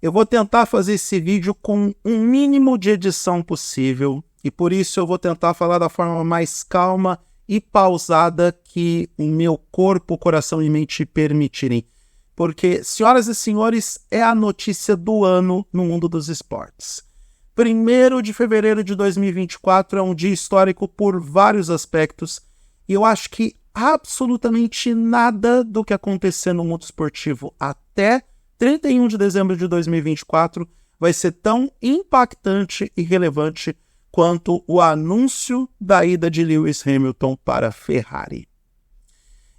Eu vou tentar fazer esse vídeo com um mínimo de edição possível e por isso eu vou tentar falar da forma mais calma e pausada que o meu corpo, coração e mente permitirem. Porque, senhoras e senhores, é a notícia do ano no mundo dos esportes. 1º de fevereiro de 2024 é um dia histórico por vários aspectos e eu acho que absolutamente nada do que acontecer no mundo esportivo até 31 de dezembro de 2024 vai ser tão impactante e relevante quanto o anúncio da ida de Lewis Hamilton para a Ferrari.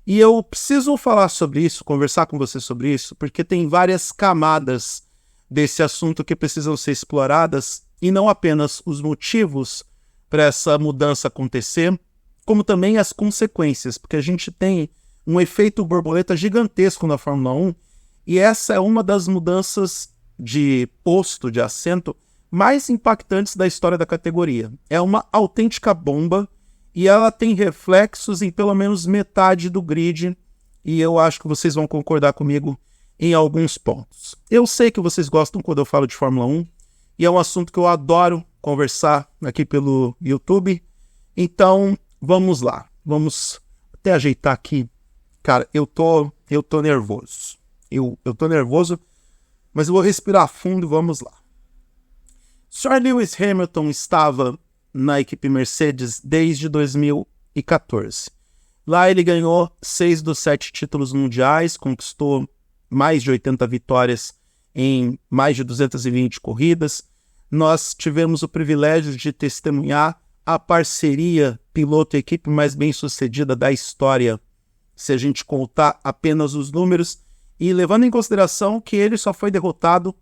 E eu preciso falar sobre isso, conversar com você sobre isso, porque tem várias camadas desse assunto que precisam ser exploradas, e não apenas os motivos para essa mudança acontecer, como também as consequências, porque a gente tem um efeito borboleta gigantesco na Fórmula 1, e essa é uma das mudanças de posto, de assento, mais impactantes da história da categoria. É uma autêntica bomba e ela tem reflexos em pelo menos metade do grid e eu acho que vocês vão concordar comigo em alguns pontos. Eu sei que vocês gostam quando eu falo de Fórmula 1 e é um assunto que eu adoro conversar aqui pelo YouTube. Então, vamos lá. Vamos até ajeitar aqui. Cara, eu tô nervoso. Eu tô nervoso, mas eu vou respirar fundo e vamos lá. Sir Lewis Hamilton estava na equipe Mercedes desde 2014. Lá ele ganhou 6 dos 7 títulos mundiais, conquistou mais de 80 vitórias em mais de 220 corridas. Nós tivemos o privilégio de testemunhar a parceria piloto e equipe mais bem-sucedida da história, se a gente contar apenas os números, e levando em consideração que ele só foi derrotado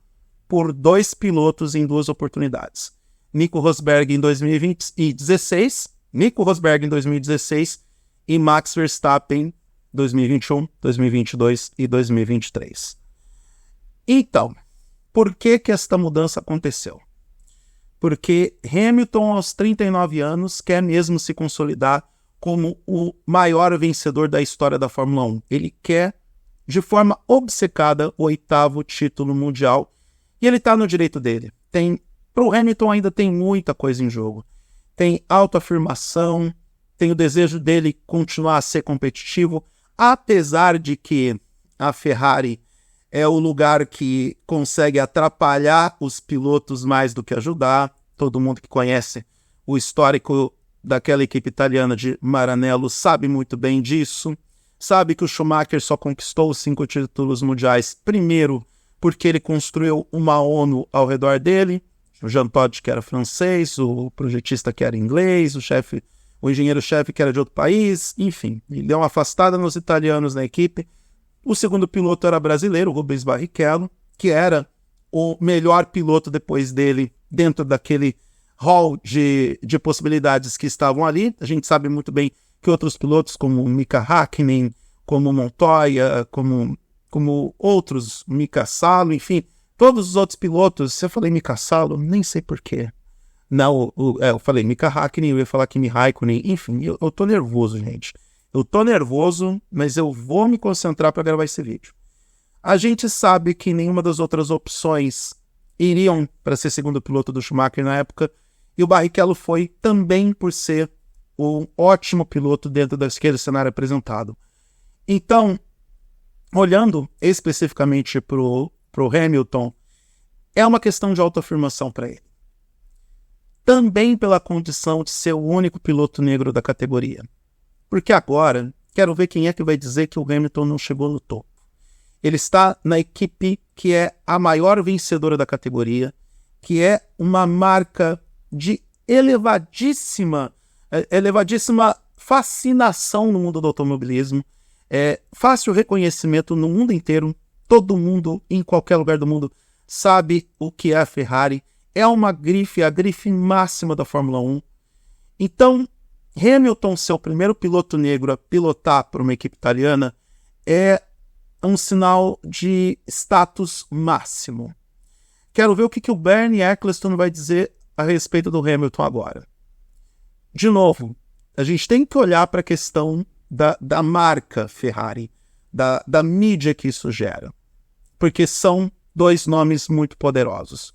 por 2 pilotos em 2 oportunidades. Nico Rosberg em 2016, e Max Verstappen 2021, 2022 e 2023. Então, por que esta mudança aconteceu? Porque Hamilton, aos 39 anos, quer mesmo se consolidar como o maior vencedor da história da Fórmula 1. Ele quer, de forma obcecada, o 8º título mundial. E ele está no direito dele. Para o Hamilton ainda tem muita coisa em jogo. Tem autoafirmação, tem o desejo dele continuar a ser competitivo, apesar de que a Ferrari é o lugar que consegue atrapalhar os pilotos mais do que ajudar. Todo mundo que conhece o histórico daquela equipe italiana de Maranello sabe muito bem disso. Sabe que o Schumacher só conquistou os 5 títulos mundiais, primeiro porque ele construiu uma ONU ao redor dele, o Jean Todt, que era francês, o projetista, que era inglês, o engenheiro-chefe, que era de outro país, enfim, ele deu uma afastada nos italianos na equipe. O segundo piloto era brasileiro, Rubens Barrichello, que era o melhor piloto depois dele dentro daquele hall de possibilidades que estavam ali. A gente sabe muito bem que outros pilotos, como Mika Häkkinen, como Montoya, como outros, Mika Salo, enfim, todos os outros pilotos. Se eu falei Mika Salo, nem sei porquê. Não, eu falei Mika Häkkinen, eu ia falar Kimi Raikkonen, enfim, eu tô nervoso, gente. Eu tô nervoso, mas eu vou me concentrar para gravar esse vídeo. A gente sabe que nenhuma das outras opções iriam para ser segundo piloto do Schumacher na época, e o Barrichello foi também por ser um ótimo piloto dentro daquele cenário apresentado. Então, olhando especificamente pro Hamilton, é uma questão de autoafirmação para ele. Também pela condição de ser o único piloto negro da categoria. Porque agora, quero ver quem é que vai dizer que o Hamilton não chegou no topo. Ele está na equipe que é a maior vencedora da categoria, que é uma marca de elevadíssima fascinação no mundo do automobilismo, fácil reconhecimento no mundo inteiro. Todo mundo, em qualquer lugar do mundo, sabe o que é a Ferrari. É uma grife, a grife máxima da Fórmula 1. Então, Hamilton ser o primeiro piloto negro a pilotar por uma equipe italiana é um sinal de status máximo. Quero ver o que o Bernie Ecclestone vai dizer a respeito do Hamilton agora. De novo, a gente tem que olhar para a questão da marca Ferrari, da mídia que isso gera. Porque são dois nomes muito poderosos.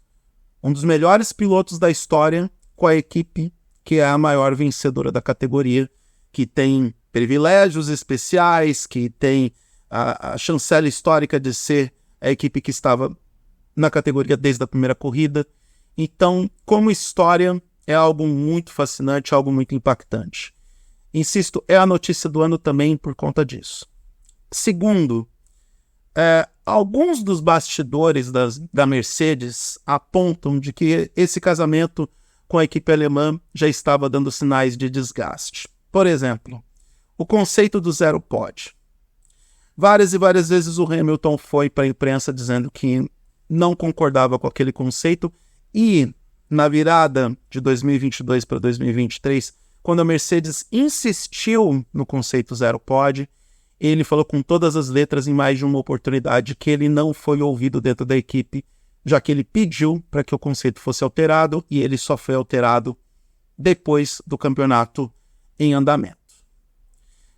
Um dos melhores pilotos da história com a equipe que é a maior vencedora da categoria, que tem privilégios especiais, que tem a chancela histórica de ser a equipe que estava na categoria desde a primeira corrida. Então, como história, é algo muito fascinante, algo muito impactante. Insisto, é a notícia do ano também por conta disso. Segundo, alguns dos bastidores da Mercedes apontam de que esse casamento com a equipe alemã já estava dando sinais de desgaste. Por exemplo, o conceito do zero pod. Várias e várias vezes o Hamilton foi para a imprensa dizendo que não concordava com aquele conceito e, na virada de 2022 para 2023, quando a Mercedes insistiu no conceito zero pod, ele falou com todas as letras em mais de uma oportunidade que ele não foi ouvido dentro da equipe, já que ele pediu para que o conceito fosse alterado e ele só foi alterado depois do campeonato em andamento.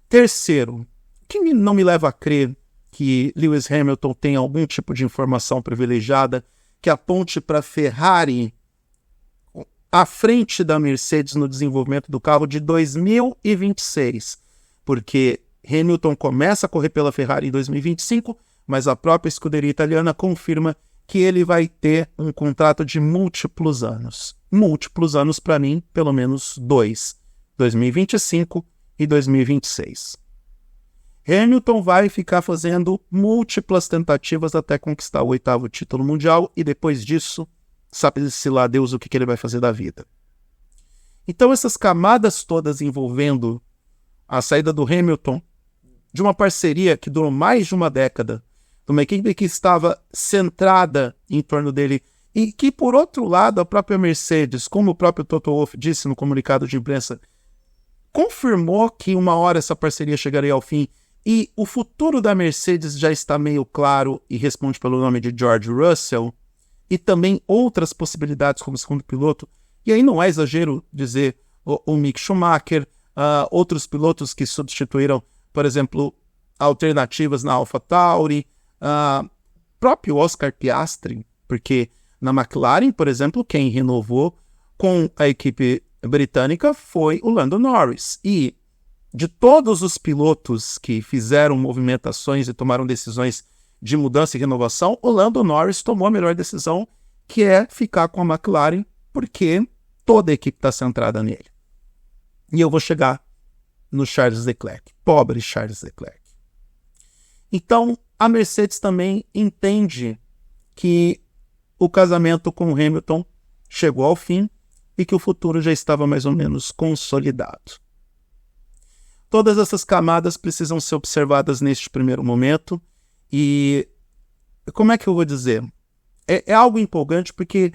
Terceiro, que não me leva a crer que Lewis Hamilton tem algum tipo de informação privilegiada que aponte para a Ferrari à frente da Mercedes no desenvolvimento do carro de 2026, porque Hamilton começa a correr pela Ferrari em 2025, mas a própria escuderia italiana confirma que ele vai ter um contrato de múltiplos anos. Múltiplos anos, para mim, pelo menos 2. 2025 e 2026. Hamilton vai ficar fazendo múltiplas tentativas até conquistar o 8º título mundial e depois disso, sabe-se lá Deus o que ele vai fazer da vida. Então essas camadas todas envolvendo a saída do Hamilton de uma parceria que durou mais de uma década, de uma equipe que estava centrada em torno dele e que, por outro lado, a própria Mercedes, como o próprio Toto Wolff disse no comunicado de imprensa, confirmou que uma hora essa parceria chegaria ao fim e o futuro da Mercedes já está meio claro e responde pelo nome de George Russell e também outras possibilidades como segundo piloto. E aí não é exagero dizer o Mick Schumacher, outros pilotos que substituíram, por exemplo, alternativas na AlphaTauri, próprio Oscar Piastri, porque na McLaren, por exemplo, quem renovou com a equipe britânica foi o Lando Norris. E de todos os pilotos que fizeram movimentações e tomaram decisões de mudança e renovação, o Lando Norris tomou a melhor decisão, que é ficar com a McLaren, porque toda a equipe está centrada nele. E eu vou chegar no Charles Leclerc, pobre Charles Leclerc. Então, a Mercedes também entende que o casamento com o Hamilton chegou ao fim e que o futuro já estava mais ou menos consolidado. Todas essas camadas precisam ser observadas neste primeiro momento e, como é que eu vou dizer? É algo empolgante porque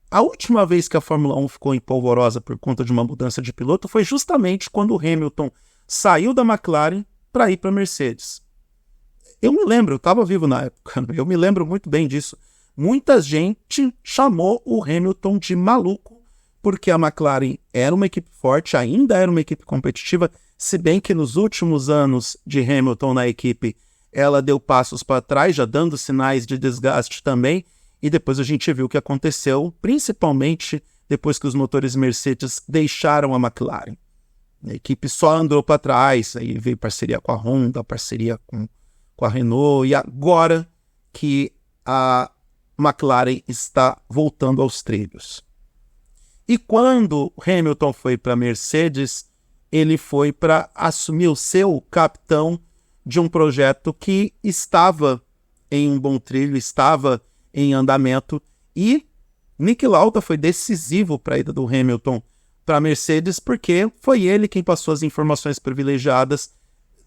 a última vez que a Fórmula 1 ficou em polvorosa por conta de uma mudança de piloto foi justamente quando o Hamilton saiu da McLaren para ir para a Mercedes. Eu me lembro, eu estava vivo na época, eu me lembro muito bem disso. Muita gente chamou o Hamilton de maluco, porque a McLaren era uma equipe forte, ainda era uma equipe competitiva, se bem que nos últimos anos de Hamilton na equipe, ela deu passos para trás, já dando sinais de desgaste também, e depois a gente viu o que aconteceu, principalmente depois que os motores Mercedes deixaram a McLaren. A equipe só andou para trás, aí veio parceria com a Honda, parceria com a Renault, e agora que a McLaren está voltando aos trilhos. E quando Hamilton foi para a Mercedes, ele foi para assumir o seu capitão de um projeto que estava em um bom trilho, estava em andamento, e Niki Lauda foi decisivo para a ida do Hamilton para a Mercedes, porque foi ele quem passou as informações privilegiadas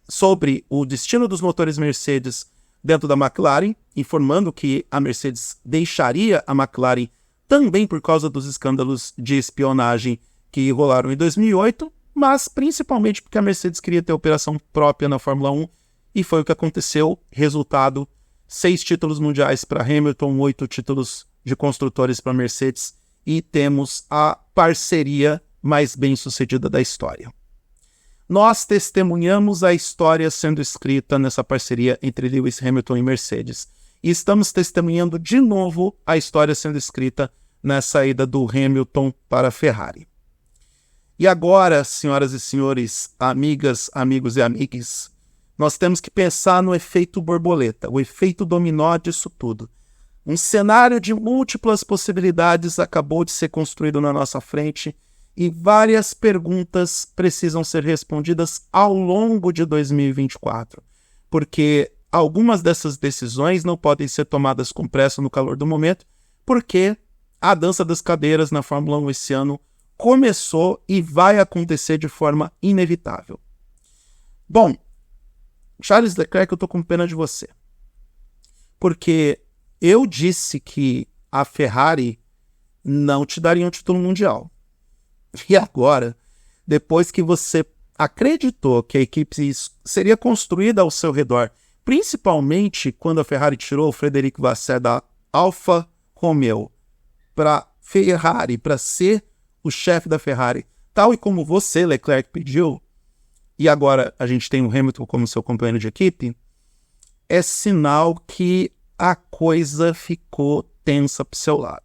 sobre o destino dos motores Mercedes dentro da McLaren, informando que a Mercedes deixaria a McLaren também por causa dos escândalos de espionagem que rolaram em 2008, mas principalmente porque a Mercedes queria ter operação própria na Fórmula 1, e foi o que aconteceu. Resultado, 6 títulos mundiais para Hamilton, 8 títulos de construtores para Mercedes, e temos a parceria mais bem-sucedida da história. Nós testemunhamos a história sendo escrita nessa parceria entre Lewis Hamilton e Mercedes. e estamos testemunhando de novo a história sendo escrita na saída do Hamilton para a Ferrari. E agora, senhoras e senhores, amigas, amigos e amigues, nós temos que pensar no efeito borboleta, o efeito dominó disso tudo. Um cenário de múltiplas possibilidades acabou de ser construído na nossa frente e várias perguntas precisam ser respondidas ao longo de 2024, porque algumas dessas decisões não podem ser tomadas com pressa no calor do momento, porque a dança das cadeiras na Fórmula 1 esse ano começou e vai acontecer de forma inevitável. Bom, Charles Leclerc, eu tô com pena de você. Porque eu disse que a Ferrari não te daria um título mundial. E agora, depois que você acreditou que a equipe seria construída ao seu redor, principalmente quando a Ferrari tirou o Frederic Vasseur da Alfa Romeo para Ferrari, para ser o chefe da Ferrari, tal e como você, Leclerc, pediu, e agora a gente tem o Hamilton como seu companheiro de equipe, é sinal que a coisa ficou tensa para o seu lado.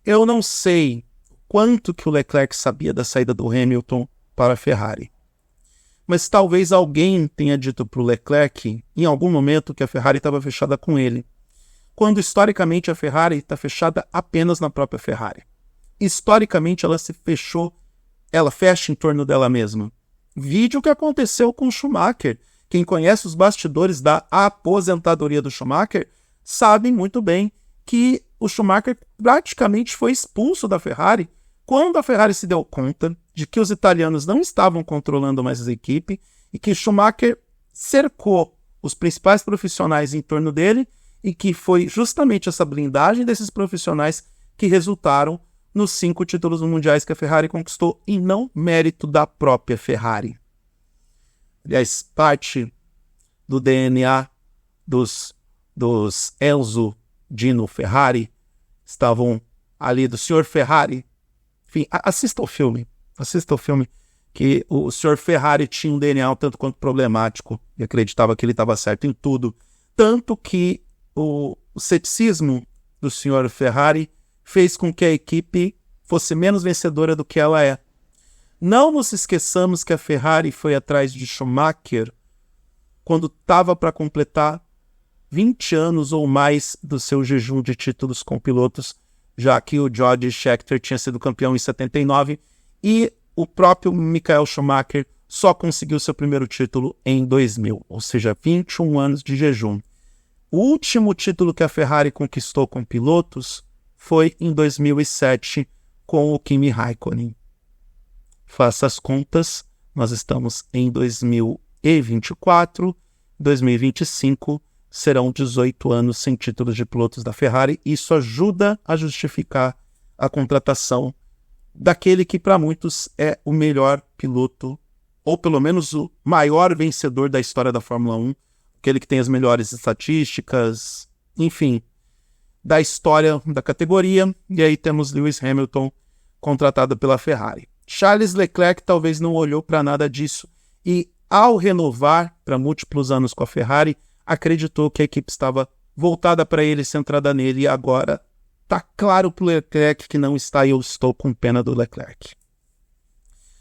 Eu não sei quanto que o Leclerc sabia da saída do Hamilton para a Ferrari, mas talvez alguém tenha dito para o Leclerc em algum momento que a Ferrari estava fechada com ele, quando historicamente a Ferrari está fechada apenas na própria Ferrari. Historicamente ela fecha em torno dela mesma. Vide o que aconteceu com o Schumacher. Quem conhece os bastidores da aposentadoria do Schumacher sabe muito bem que o Schumacher praticamente foi expulso da Ferrari quando a Ferrari se deu conta de que os italianos não estavam controlando mais a equipe e que Schumacher cercou os principais profissionais em torno dele e que foi justamente essa blindagem desses profissionais que resultaram nos 5 títulos mundiais que a Ferrari conquistou e não mérito da própria Ferrari. Aliás, parte do DNA dos Enzo, Dino Ferrari estavam ali, do Sr. Ferrari. Enfim, assista o filme, que o Sr. Ferrari tinha um DNA um tanto quanto problemático e acreditava que ele estava certo em tudo. Tanto que o ceticismo do Sr. Ferrari fez com que a equipe fosse menos vencedora do que ela é. Não nos esqueçamos que a Ferrari foi atrás de Schumacher quando estava para completar 20 anos ou mais do seu jejum de títulos com pilotos, já que o George Scheckter tinha sido campeão em 79 e o próprio Michael Schumacher só conseguiu seu primeiro título em 2000, ou seja, 21 anos de jejum. O último título que a Ferrari conquistou com pilotos foi em 2007 com o Kimi Raikkonen. Faça as contas, nós estamos em 2024, 2025 serão 18 anos sem títulos de pilotos da Ferrari. Isso ajuda a justificar a contratação daquele que para muitos é o melhor piloto, ou pelo menos o maior vencedor da história da Fórmula 1, aquele que tem as melhores estatísticas, enfim, da história da categoria. E aí temos Lewis Hamilton contratado pela Ferrari. Charles Leclerc talvez não olhou para nada disso e, ao renovar para múltiplos anos com a Ferrari, acreditou que a equipe estava voltada para ele, centrada nele, e agora está claro para o Leclerc que não está, e eu estou com pena do Leclerc.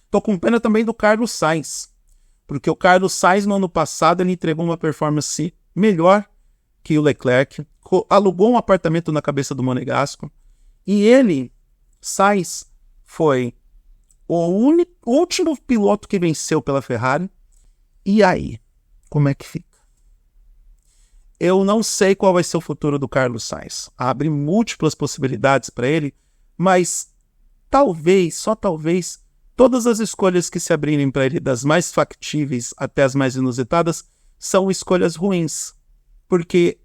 Estou com pena também do Carlos Sainz, porque o Carlos Sainz no ano passado ele entregou uma performance melhor que o Leclerc, alugou um apartamento na cabeça do Monegasco, e ele, Sainz, foi o último piloto que venceu pela Ferrari. E aí, como é que fica? Eu não sei qual vai ser o futuro do Carlos Sainz. Abre múltiplas possibilidades para ele, mas talvez, só talvez, todas as escolhas que se abrirem para ele, das mais factíveis até as mais inusitadas, são escolhas ruins. Porque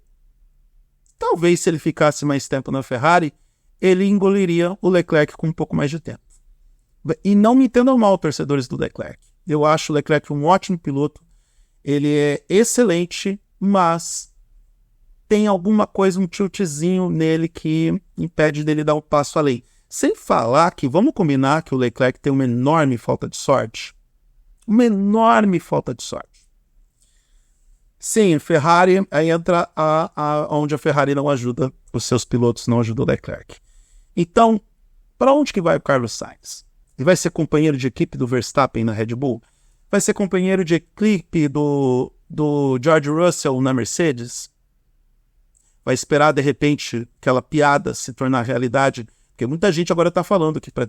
talvez se ele ficasse mais tempo na Ferrari, ele engoliria o Leclerc com um pouco mais de tempo. E não me entendam mal, torcedores do Leclerc. Eu acho o Leclerc um ótimo piloto. Ele é excelente, mas tem alguma coisa, um tiltzinho nele que impede dele dar um passo além. Sem falar que, vamos combinar que o Leclerc tem uma enorme falta de sorte. Uma enorme falta de sorte. Sim, Ferrari, aí entra onde a Ferrari não ajuda, os seus pilotos não ajudam o Leclerc. Então, para onde que vai o Carlos Sainz? Ele vai ser companheiro de equipe do Verstappen na Red Bull? Vai ser companheiro de equipe do George Russell na Mercedes? Vai esperar, de repente, aquela piada se tornar realidade? Porque muita gente agora está falando que para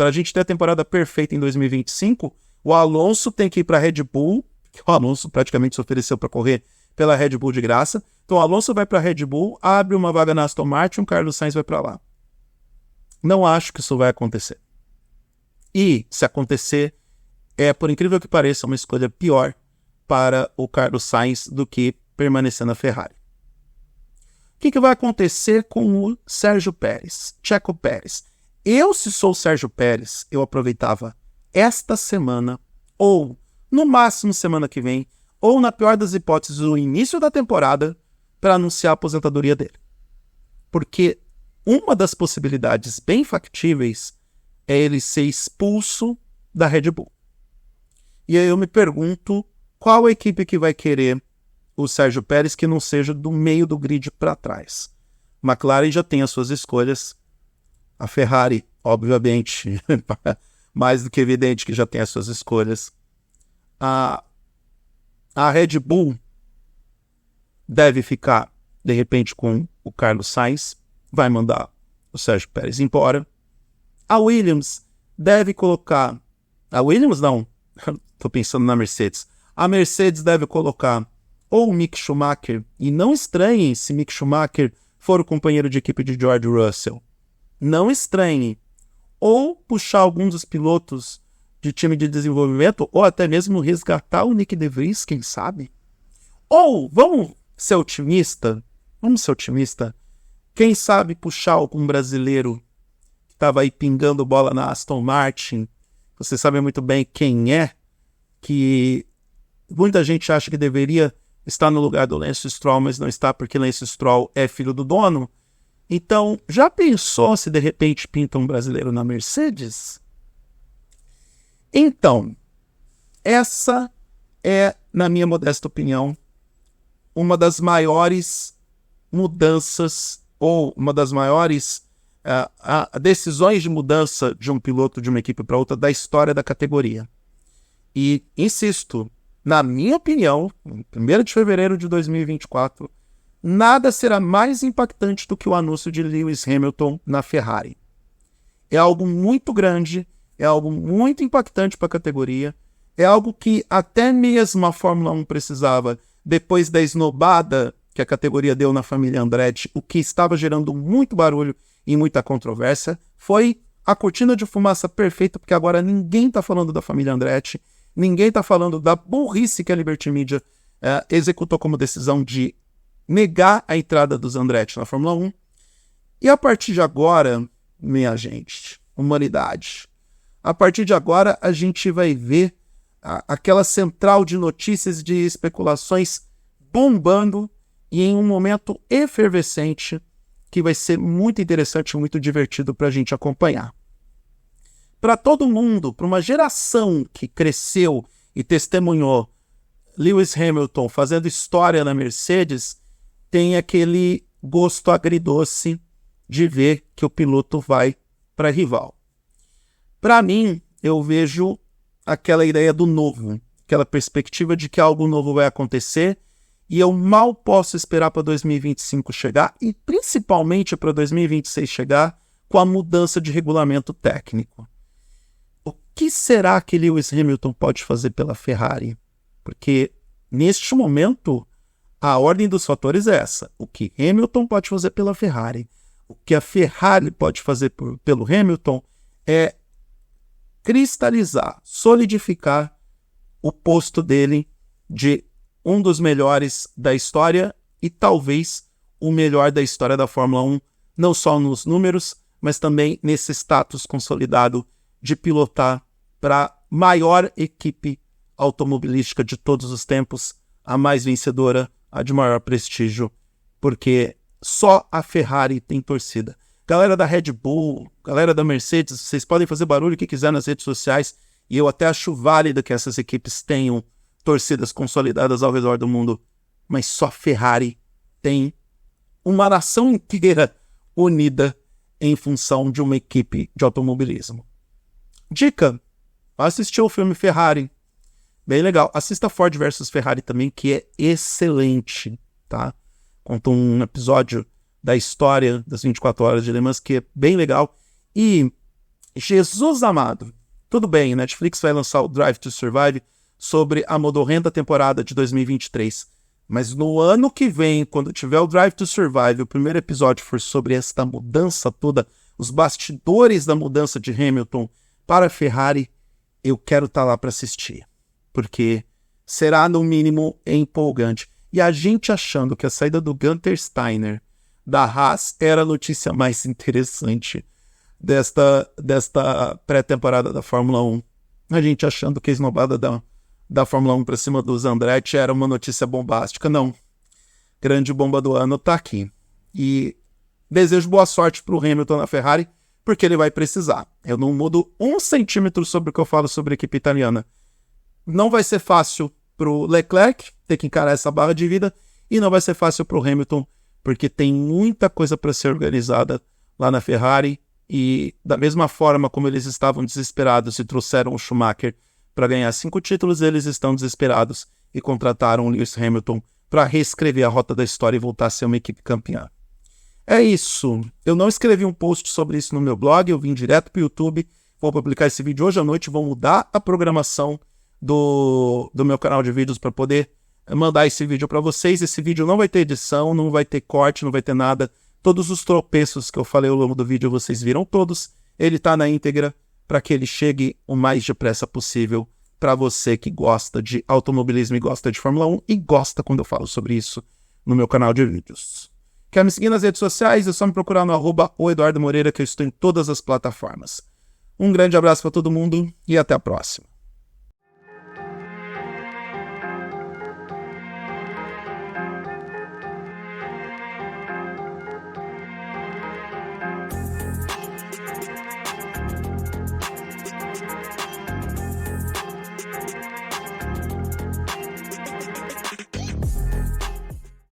a gente ter a temporada perfeita em 2025, o Alonso tem que ir para a Red Bull, que o Alonso praticamente se ofereceu para correr pela Red Bull de graça. Então o Alonso vai para a Red Bull, abre uma vaga na Aston Martin, o Carlos Sainz vai para lá. Não acho que isso vai acontecer. E, se acontecer, por incrível que pareça, uma escolha pior para o Carlos Sainz do que permanecer na Ferrari. O que vai acontecer com o Sérgio Pérez, Checo Pérez? Se sou o Sérgio Pérez, eu aproveitava esta semana, ou no máximo semana que vem, ou na pior das hipóteses, o início da temporada, para anunciar a aposentadoria dele. Porque uma das possibilidades bem factíveis é ele ser expulso da Red Bull. E aí eu me pergunto qual equipe que vai querer o Sérgio Pérez que não seja do meio do grid para trás. McLaren já tem as suas escolhas. A Ferrari, obviamente, mais do que evidente que já tem as suas escolhas. A Red Bull deve ficar, de repente, com o Carlos Sainz. Vai mandar o Sérgio Pérez embora. A Williams deve colocar... A Williams não, estou pensando na Mercedes. A Mercedes deve colocar ou o Mick Schumacher, e não estranhem se Mick Schumacher for o companheiro de equipe de George Russell. Não estranhem. Ou puxar alguns dos pilotos de time de desenvolvimento, ou até mesmo resgatar o Nick De Vries, quem sabe? Ou, vamos ser otimista, quem sabe puxar algum brasileiro que estava aí pingando bola na Aston Martin, você sabe muito bem quem é, que muita gente acha que deveria estar no lugar do Lance Stroll, mas não está porque Lance Stroll é filho do dono. Então, já pensou se de repente pinta um brasileiro na Mercedes? Então, essa é, na minha modesta opinião, uma das maiores mudanças ou uma das maiores decisões de mudança de um piloto de uma equipe para outra da história da categoria. E, insisto, na minha opinião, em 1º de fevereiro de 2024, nada será mais impactante do que o anúncio de Lewis Hamilton na Ferrari. É algo muito grande, é algo muito impactante para a categoria, é algo que até mesmo a Fórmula 1 precisava, depois da esnobada que a categoria deu na família Andretti, o que estava gerando muito barulho e muita controvérsia, foi a cortina de fumaça perfeita, porque agora ninguém está falando da família Andretti, ninguém está falando da burrice que a Liberty Media executou como decisão de negar a entrada dos Andretti na Fórmula 1. E a partir de agora, minha gente, humanidade, a partir de agora a gente vai ver aquela central de notícias de especulações bombando e em um momento efervescente que vai ser muito interessante e muito divertido para a gente acompanhar. Para todo mundo, para uma geração que cresceu e testemunhou Lewis Hamilton fazendo história na Mercedes, tem aquele gosto agridoce de ver que o piloto vai para rival. Para mim, eu vejo aquela ideia do novo, aquela perspectiva de que algo novo vai acontecer e eu mal posso esperar para 2025 chegar e principalmente para 2026 chegar com a mudança de regulamento técnico. O que será que Lewis Hamilton pode fazer pela Ferrari? Porque neste momento a ordem dos fatores é essa. O que Hamilton pode fazer pela Ferrari, o que a Ferrari pode fazer pelo Hamilton é cristalizar, solidificar o posto dele de um dos melhores da história e talvez o melhor da história da Fórmula 1, não só nos números, mas também nesse status consolidado de pilotar para a maior equipe automobilística de todos os tempos, a mais vencedora, a de maior prestígio, porque só a Ferrari tem torcida. Galera da Red Bull, galera da Mercedes, vocês podem fazer barulho o que quiser nas redes sociais e eu até acho válido que essas equipes tenham torcidas consolidadas ao redor do mundo, mas só Ferrari tem uma nação inteira unida em função de uma equipe de automobilismo. Dica, assistir o filme Ferrari, bem legal. Assista Ford versus Ferrari também, que é excelente, tá? Conta um episódio da história das 24 horas de Le Mans, que é bem legal. E, Jesus amado, tudo bem, Netflix vai lançar o Drive to Survive sobre a modorrenta temporada de 2023. Mas no ano que vem, quando tiver o Drive to Survive, o primeiro episódio for sobre esta mudança toda, os bastidores da mudança de Hamilton para a Ferrari, eu quero estar lá para assistir. Porque será, no mínimo, empolgante. E a gente achando que a saída do Gunther Steiner da Haas era a notícia mais interessante desta pré-temporada da Fórmula 1. A gente achando que a esnobada da Fórmula 1 para cima dos Andretti era uma notícia bombástica. Não. Grande bomba do ano tá aqui. E desejo boa sorte para o Hamilton na Ferrari, porque ele vai precisar. Eu não mudo 1 centímetro sobre o que eu falo sobre a equipe italiana. Não vai ser fácil para o Leclerc ter que encarar essa barra de vida, e não vai ser fácil para o Hamilton, porque tem muita coisa para ser organizada lá na Ferrari, e da mesma forma como eles estavam desesperados e trouxeram o Schumacher para ganhar 5 títulos, eles estão desesperados e contrataram o Lewis Hamilton para reescrever a rota da história e voltar a ser uma equipe campeã. É isso. Eu não escrevi um post sobre isso no meu blog, eu vim direto para o YouTube, vou publicar esse vídeo hoje à noite, vou mudar a programação do meu canal de vídeos para poder mandar esse vídeo para vocês. Esse vídeo não vai ter edição, não vai ter corte, não vai ter nada. Todos os tropeços que eu falei ao longo do vídeo vocês viram todos. Ele está na íntegra para que ele chegue o mais depressa possível para você que gosta de automobilismo e gosta de Fórmula 1 e gosta quando eu falo sobre isso no meu canal de vídeos. Quer me seguir nas redes sociais? É só me procurar no @oeduardomoreira, que eu estou em todas as plataformas. Um grande abraço para todo mundo e até a próxima.